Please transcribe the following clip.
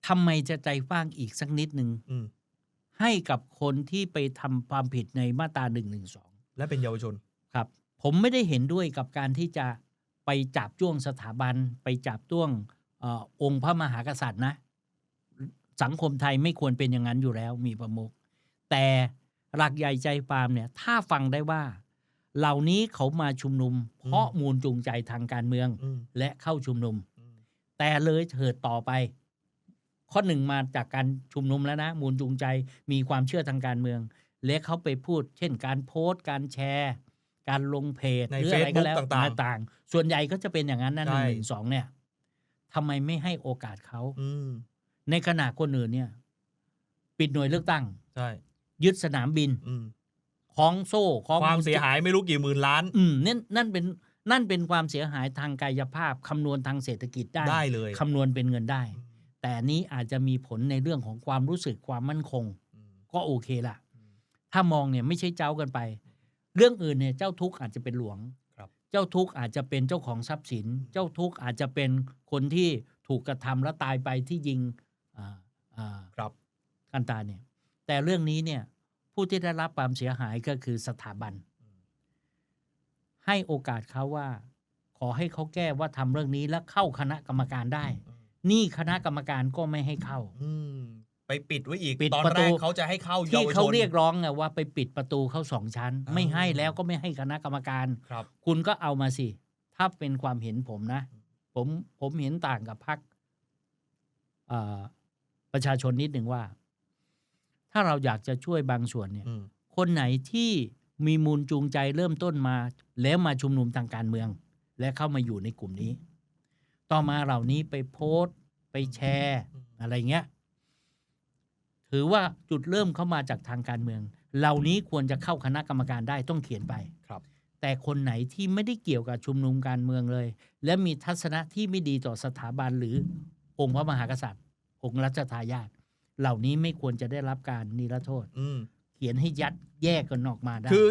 ทำไมจะใจฟ้างอีกสักนิดหนึ่ง อืม ให้กับคนที่ไปทำความผิดในมาตรา112และเป็นเยาวชน ครับ ผมไม่ได้เห็นด้วยกับการที่จะไปจับจ้วงสถาบัน ไปจับจ้วงองค์พระมหากษัตริย์นะ สังคมไทยไม่ควรเป็นอย่างนั้นอยู่แล้วมีประมุขแต่หลักใหญ่ใจความเนี่ยถ้าฟังได้ว่า เหล่านี้เขามาชุมนุม เพราะมูลจูงใจทางการเมือง และเข้าชุมนุม แต่เลยเถิดต่อไป ข้อหนึ่งมาจากการชุมนุมแล้วนะ มูลจูงใจมีความเชื่อทางการเมือง และเขาไปพูด เช่นการโพสต์การแชร์ การลงเพจ ใน หรืออะไรก็แล้ว Facebook ต่าง ๆส่วนใหญ่ก็จะเป็นอย่างนั้นนะ ใช่ 112เนี่ยทำไมไม่ให้โอกาสเขา ม ในขณะคนอื่นเนี่ย ปิดหน่วยเลือกตั้ง ใช่ ยึดสนามบิน คล้องโซ่คล้อง ความเสียหายไม่รู้กี่หมื่นล้าน นั่นเป็นความเสียหายทางกายภาพคำนวณทางเศรษฐกิจได้ เลย คำนวณเป็นเงินได้ แต่นี้อาจจะมีผลในเรื่องของความรู้สึกความมั่นคง ก็โอเคละถ้ามองเนี่ยไม่ใช่เจ้ากันไป เรื่องอื่นเนี่ยเจ้าทุกข์อาจจะเป็นหลวง ครับ เจ้าทุกข์อาจจะเป็นเจ้าของทรัพย์สิน เจ้าทุกข์อาจจะเป็นคนที่ถูกกระทำและตายไปที่ยิงครับ กันตาเนี่ย แต่เรื่องนี้เนี่ยผู้ที่ได้รับความเสียหายก็คือสถาบัน ให้โอกาสเขาว่า ขอให้เขาแก้ว่าทำเรื่องนี้แล้วเข้าคณะกรรมการได้ นี่คณะกรรมการก็ไม่ให้เข้า ไปปิดไว้อีก ปิด ตอน ประ แร ตู กเขาจะให้เข้าเยา ที่ วชน เขาเรียกร้องไงว่าไปปิดประตูเข้า2 ชั้น ไม่ให้แล้วก็ไม่ให้คณะกรรมการ ครับ คุณก็เอามาสิ ถ้าเป็นความเห็นผมนะ ผมเห็นต่างกับพรรคประชาชนนิดหนึ่งว่า ถ้าเราอยากจะช่วยบางส่วนเนี่ย คนไหนที่มีมูลจูงใจเริ่มต้นมา แล้วมาชุมนุมทางการเมือง และเข้ามาอยู่ในกลุ่มนี้ ต่อมาเหล่านี้ไปโพสต์ ไปแชร์ อะไรเงี้ย ถือว่าจุดเริ่มเข้ามาจากทางการเมือง เหล่านี้ควรจะเข้าคณะกรรมการได้ต้องเขียนไป ครับ แต่คนไหนที่ไม่ได้เกี่ยวกับชุมนุมการเมืองเลย และมีทัศนะที่ไม่ดีต่อสถาบันหรือองค์พระมหากษัตริย์ องค์รัชทายาทเหล่านี้ไม่ควรจะได้รับการนิรโทษ เขียนให้ยัดแยกกันออกมาได้ คือ